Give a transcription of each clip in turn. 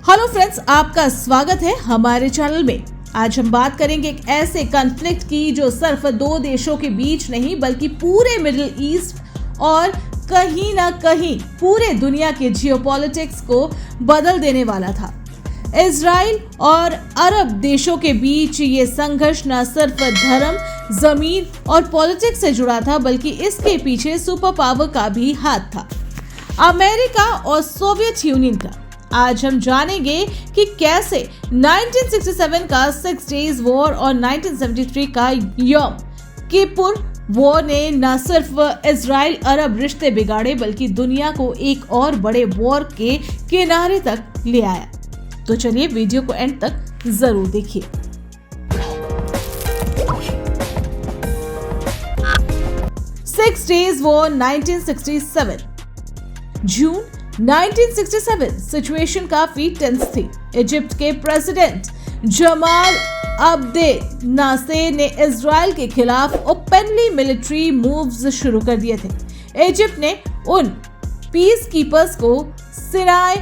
Hello friends, आपका स्वागत है हमारे चैनल में। आज हम बात करेंगे एक ऐसे कॉन्फ्लिक्ट की जो सिर्फ दो देशों के बीच नहीं बल्कि पूरे मिडिल ईस्ट और कहीं ना कहीं पूरे दुनिया के जियोपॉलिटिक्स को बदल देने वाला था। इजराइल और अरब देशों के बीच ये संघर्ष न सिर्फ धर्म, जमीन और पॉलिटिक्स से जुड़ा था बल्कि इसके पीछे सुपर पावर का भी हाथ था, अमेरिका और सोवियत यूनियन का। आज हम जानेंगे कि कैसे 1967 का 6 डेज वॉर और 1973 का यौम किपुर वॉर ने न सिर्फ इजराइल अरब रिश्ते बिगाड़े बल्कि दुनिया को एक और बड़े वॉर के किनारे तक ले आया। तो चलिए वीडियो को एंड तक जरूर देखिए। Six days war 1967। जून 1967 सिचुएशन काफी टेंस थी। इजिप्ट के प्रेसिडेंट जमाल अब्देल नासेर ने इजराइल के खिलाफ ओपनली मिलिट्री मूव्स शुरू कर दिए थे। इजिप्ट ने उन पीस कीपर्स को सिनाई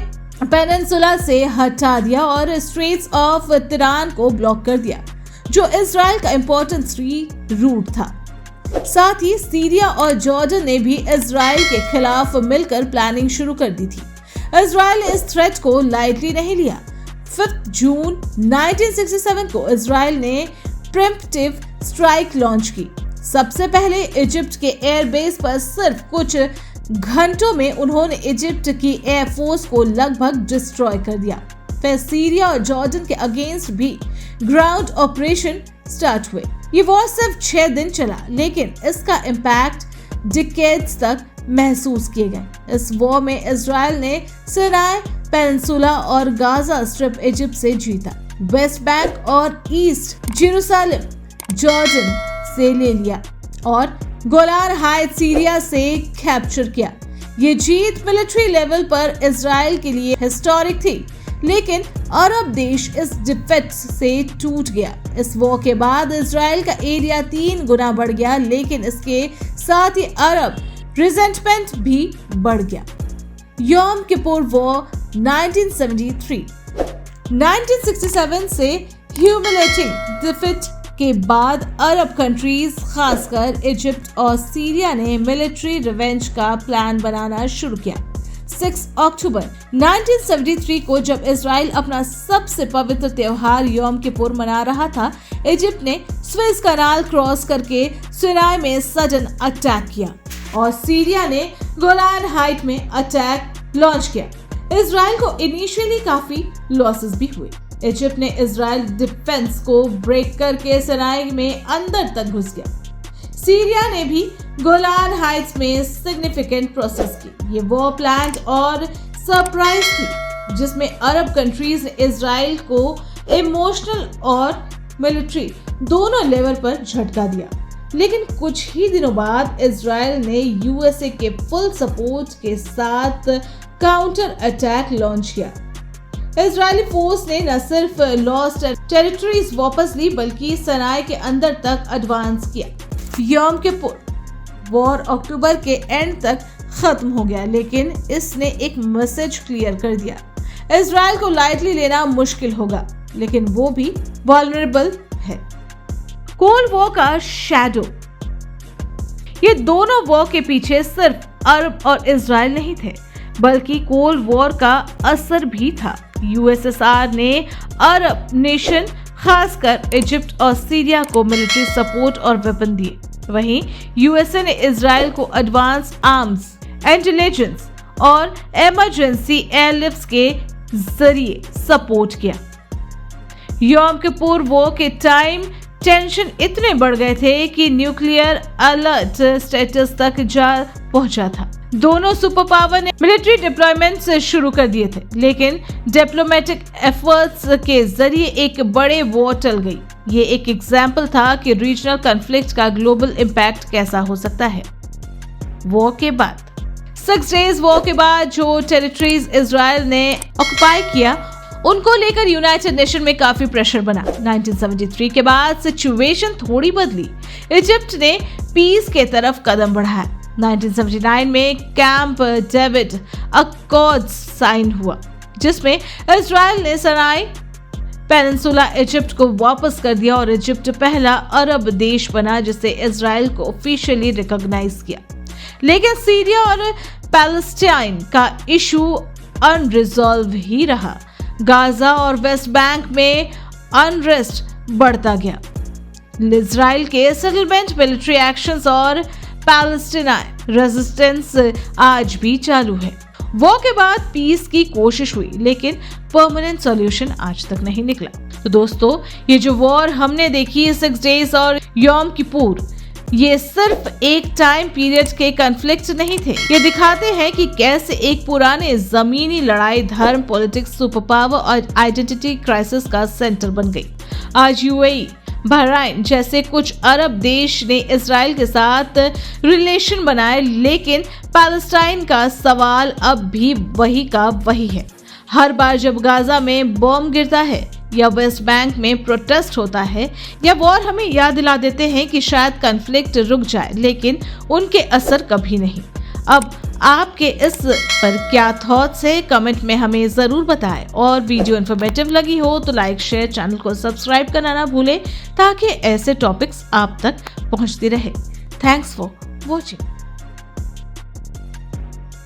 पेनिनसुला से हटा दिया और स्ट्रेट्स ऑफ तिरान को ब्लॉक कर दिया, जो इजराइल का इंपॉर्टेंट सी रूट था। साथ ही सीरिया और जॉर्डन ने भी इजराइल के खिलाफ मिलकर प्लानिंग शुरू कर दी थी। इजराइल ने इस थ्रेट को लाइटली नहीं लिया। 5 जून 1967 को इजराइल ने प्रिम्प्टिव स्ट्राइक लॉन्च की। सबसे पहले इजिप्ट के एयरबेस पर सिर्फ कुछ घंटों में उन्होंने इजिप्ट की एयरफोर्स को लगभग डिस्ट्रॉय कर दिया। फिर सीरिया और जॉर्डन के अगेंस्ट भी ग्राउंड ऑपरेशन स्टार्ट हुए। ये वॉर सिर्फ 6 दिन चला, लेकिन इसका इम्पैक्ट डिकेड्स तक महसूस किए गए। इस वॉर में इजराइल ने सिनाई पेनिनसुला और गाजा स्ट्रिप इजिप्ट से जीता, वेस्ट बैंक और ईस्ट जेरूसलम जॉर्डन से ले लिया और गोलान हाइट्स सीरिया से कैप्चर किया। ये जीत मिलिट्री लेवल पर इजराइल के लिए हिस्टोरिक थी, लेकिन अरब देश इस डिफीट से टूट गया। इस वॉर के बाद इजराइल का एरिया 3 गुना बढ़ गया, लेकिन इसके साथ ही अरब रिजेंटमेंट भी बढ़ गया। यौम किपुर वॉर 1973। 1967 से ह्यूमिलेटिंग डिफीट के बाद अरब कंट्रीज खासकर इजिप्ट और सीरिया ने मिलिट्री रिवेंज का प्लान बनाना शुरू किया। 6 अक्टूबर 1973 को जब इजराइल अपना सबसे पवित्र त्योहार यौम किपुर मना रहा था, इजिप्ट ने स्वेज कनाल क्रॉस करके सिनाई में सडन अटैक किया और सीरिया ने गोलान हाइट में अटैक लॉन्च किया। इजराइल को इनिशियली काफी लॉसेस भी हुए। इजिप्ट ने इजराइल डिफेंस को ब्रेक करके सिनाई में अंदर तक घुस गया। सीरिया ने भी गोलान हाइट्स में सिग्निफिकेंट प्रोसेस की। ये वॉर प्लान और सरप्राइज थी, जिसमें अरब कंट्रीज ने इजराइल को इमोशनल और मिलिट्री दोनों लेवल पर झटका दिया। लेकिन कुछ ही दिनों बाद इजराइल ने यूएसए के फुल सपोर्ट के साथ काउंटर अटैक लॉन्च किया। इजरायली फोर्स ने न सिर्फ लॉस्ट टेरिटरीज वापस ली बल्कि सिनाई के अंदर तक एडवांस किया। यौम किपुर वॉर अक्टूबर के एंड तक खत्म हो गया, लेकिन इसने एक मैसेज क्लियर कर दिया। इजराइल को लाइटली लेना मुश्किल होगा, लेकिन वो भी वल्नरेबल है। कोल्ड वॉर का शैडो। ये दोनों वॉर के पीछे सिर्फ अरब और इजराइल नहीं थे, बल्कि कोल्ड वॉर का असर भी था। यूएसएसआर ने अरब नेशन खासकर इजिप्ट और सीरिया को मिलिट्री सपोर्ट और वेपन दिए। वहीं यूएसए ने इजराइल को एडवांस आर्म्स, इंटेलिजेंस और इमरजेंसी एयरलिफ्ट्स के जरिए सपोर्ट किया। यौम किपुर वॉर के टाइम टेंशन इतने बढ़ गए थे कि न्यूक्लियर अलर्ट स्टेटस तक जा पहुंचा था। दोनों सुपर पावर ने मिलिट्री डिप्लॉयमेंट शुरू कर दिए थे, लेकिन डिप्लोमेटिक एफर्ट्स के जरिए एक बड़े वॉर टल गई। ये एक एग्जाम्पल था कि रीजनल कॉन्फ्लिक्ट का ग्लोबल इम्पैक्ट कैसा हो सकता है। वॉर के बाद 6 डेज वॉर के बाद जो टेरिटरीज इजराइल ने ऑक्युपाई किया, उनको लेकर यूनाइटेड नेशन में काफी प्रेशर बना। 1973 के बाद सिचुएशन थोड़ी बदली। इजिप्ट ने पीस के तरफ कदम बढ़ाया। 1979 में कैंप डेविड अकॉर्ड्स साइन हुआ। जिसमें इजराइल ने सिनाई पेनिनसुला इजिप्ट को वापस कर दिया और इजिप्ट पहला अरब देश बना जिसे इजराइल को ऑफिशियली रिकॉग्नाइज किया। लेकिन सीरिया और पैलेस्टाइन का इशू अनरिजॉल्व ही रहा। गाजा और वेस्ट बैंक में अनरेस्ट बढ़ता गया। इजराइल के सेटलमेंट, मिलिट्री एक्शंस और पैलेस्टीनाई रेजिस्टेंस आज भी चालू है। वॉर के बाद पीस की कोशिश हुई लेकिन परमानेंट सॉल्यूशन आज तक नहीं निकला। तो दोस्तों, ये जो वॉर हमने देखी 6 डेज और योम किपुर, ये सिर्फ एक टाइम पीरियड के कॉन्फ्लिक्ट नहीं थे। ये दिखाते हैं कि कैसे एक पुराने जमीनी लड़ाई धर्म, पॉलिटिक्स, सुपर पावर और आइडेंटिटी क्राइसिस का सेंटर बन गई। आज यूएई, बहराइन जैसे कुछ अरब देश ने इजराइल के साथ रिलेशन बनाए, लेकिन पैलेस्टाइन का सवाल अब भी वही का वही है। हर बार जब गाजा में बॉम्ब गिरता है या वेस्ट बैंक में प्रोटेस्ट होता है या वॉर, हमें याद दिला देते हैं कि शायद कॉन्फ्लिक्ट रुक जाए, लेकिन उनके असर कभी नहीं। अब आपके इस पर क्या थॉट्स है, कमेंट में हमें जरूर बताएं। और वीडियो इन्फॉर्मेटिव लगी हो तो लाइक, शेयर, चैनल को सब्सक्राइब करना ना भूलें ताकि ऐसे टॉपिक्स आप तक पहुंचते रहे। Thanks for watching.